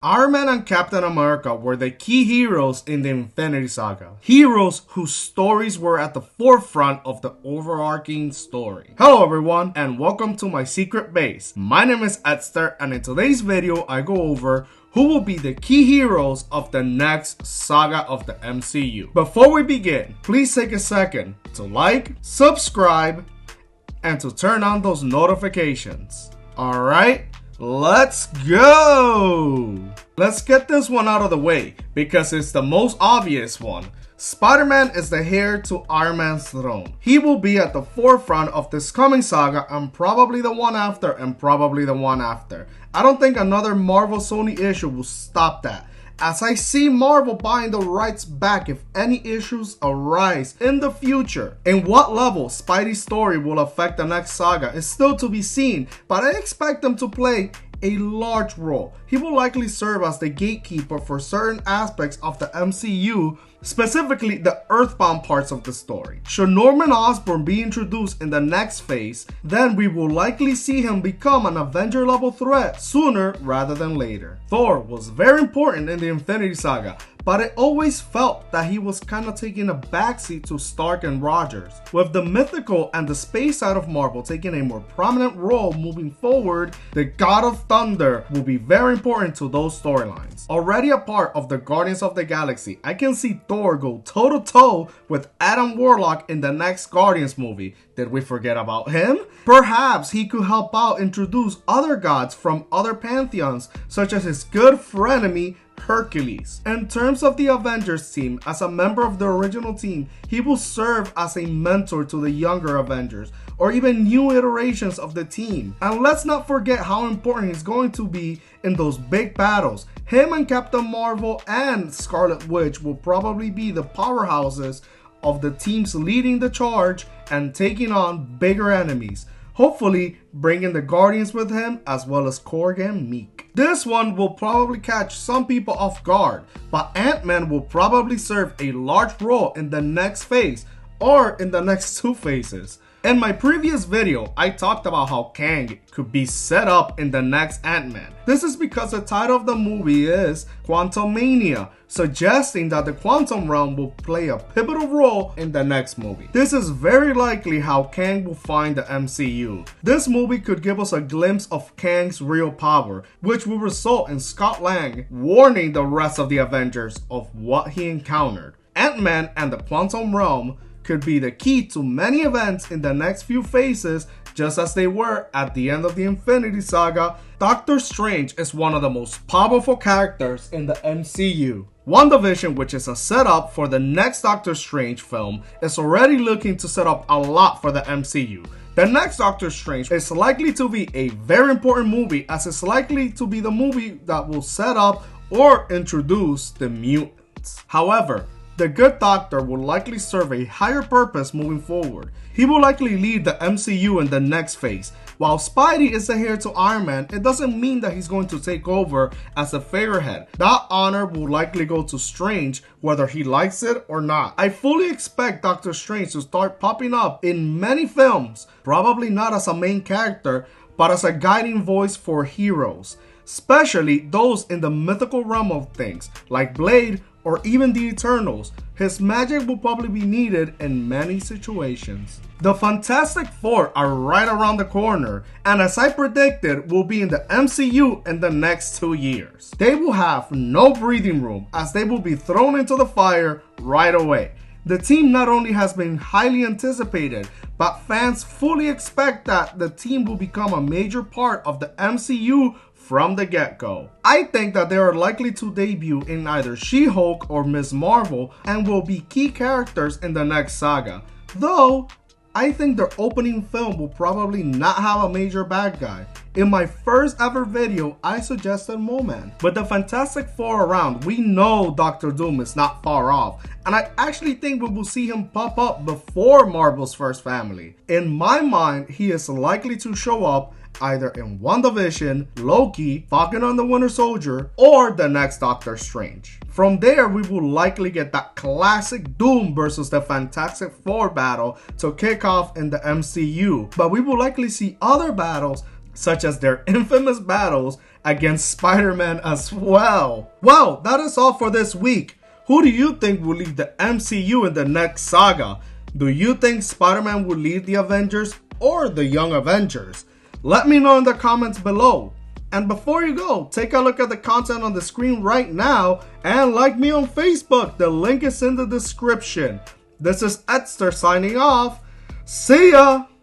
Iron Man and Captain America were the key heroes in the Infinity Saga. Heroes whose stories were at the forefront of the overarching story. Hello everyone and welcome to my secret base. My name is Edster and in today's video I go over who will be the key heroes of the next saga of the MCU. Before we begin, please take a second to like, subscribe, and to turn on those notifications. Alright? Let's go! Let's get this one out of the way because it's the most obvious one. Spider-Man is the heir to Iron Man's throne. He will be at the forefront of this coming saga and probably the one after and probably the one after. I don't think another Marvel Sony issue will stop that, as I see Marvel buying the rights back if any issues arise in the future. In what level Spidey's story will affect the next saga is still to be seen, but I expect him to play a large role. He will likely serve as the gatekeeper for certain aspects of the MCU, specifically the Earthbound parts of the story. Should Norman Osborn be introduced in the next phase, then we will likely see him become an Avenger level threat sooner rather than later. Thor was very important in the Infinity Saga, but I always felt that he was kind of taking a backseat to Stark and Rogers. With the mythical and the space side of Marvel taking a more prominent role moving forward, the God of Thunder will be very important to those storylines. Already a part of the Guardians of the Galaxy, I can see Thor go toe-to-toe with Adam Warlock in the next Guardians movie. Did we forget about him? Perhaps he could help out introduce other gods from other pantheons, such as his good frenemy Hercules. In terms of the Avengers team, as a member of the original team, he will serve as a mentor to the younger Avengers, or even new iterations of the team. And let's not forget how important he's going to be in those big battles. Him and Captain Marvel and Scarlet Witch will probably be the powerhouses of the teams leading the charge and taking on bigger enemies. Hopefully bringing the Guardians with him as well as Korg and Meek. This one will probably catch some people off guard, but Ant-Man will probably serve a large role in the next phase or in the next two phases. In my previous video, I talked about how Kang could be set up in the next Ant-Man. This is because the title of the movie is Quantumania, suggesting that the quantum realm will play a pivotal role in the next movie. This is very likely how Kang will find the MCU. This movie could give us a glimpse of Kang's real power, which will result in Scott Lang warning the rest of the Avengers of what he encountered. Ant-Man and the quantum realm could be the key to many events in the next few phases, just as they were at the end of the Infinity Saga. Doctor Strange is one of the most powerful characters in the MCU. WandaVision, which is a setup for the next Doctor Strange film, is already looking to set up a lot for the MCU. The next Doctor Strange is likely to be a very important movie, as it's likely to be the movie that will set up or introduce the mutants. However, the Good Doctor will likely serve a higher purpose moving forward. He will likely lead the MCU in the next phase. While Spidey is the heir to Iron Man, it doesn't mean that he's going to take over as a figurehead. That honor will likely go to Strange, whether he likes it or not. I fully expect Doctor Strange to start popping up in many films, probably not as a main character, but as a guiding voice for heroes, especially those in the mythical realm of things, like Blade or even the Eternals. His magic will probably be needed in many situations. The Fantastic Four are right around the corner, and as I predicted, will be in the MCU in the next 2 years. They will have no breathing room, as they will be thrown into the fire right away. The team not only has been highly anticipated, but fans fully expect that the team will become a major part of the MCU from the get-go. I think that they are likely to debut in either She-Hulk or Ms. Marvel and will be key characters in the next saga. Though, I think their opening film will probably not have a major bad guy. In my first ever video, I suggested Mo-Man. With the Fantastic Four around, we know Doctor Doom is not far off, and I actually think we will see him pop up before Marvel's first family. In my mind, he is likely to show up either in WandaVision, Loki, Falcon and the Winter Soldier, or the next Doctor Strange. From there, we will likely get that classic Doom versus the Fantastic Four battle to kick off in the MCU, but we will likely see other battles such as their infamous battles against Spider-Man as well. Well, that is all for this week. Who do you think will lead the MCU in the next saga? Do you think Spider-Man will lead the Avengers or the Young Avengers? Let me know in the comments below. And before you go, take a look at the content on the screen right now and like me on Facebook. The link is in the description. This is Edster signing off. See ya!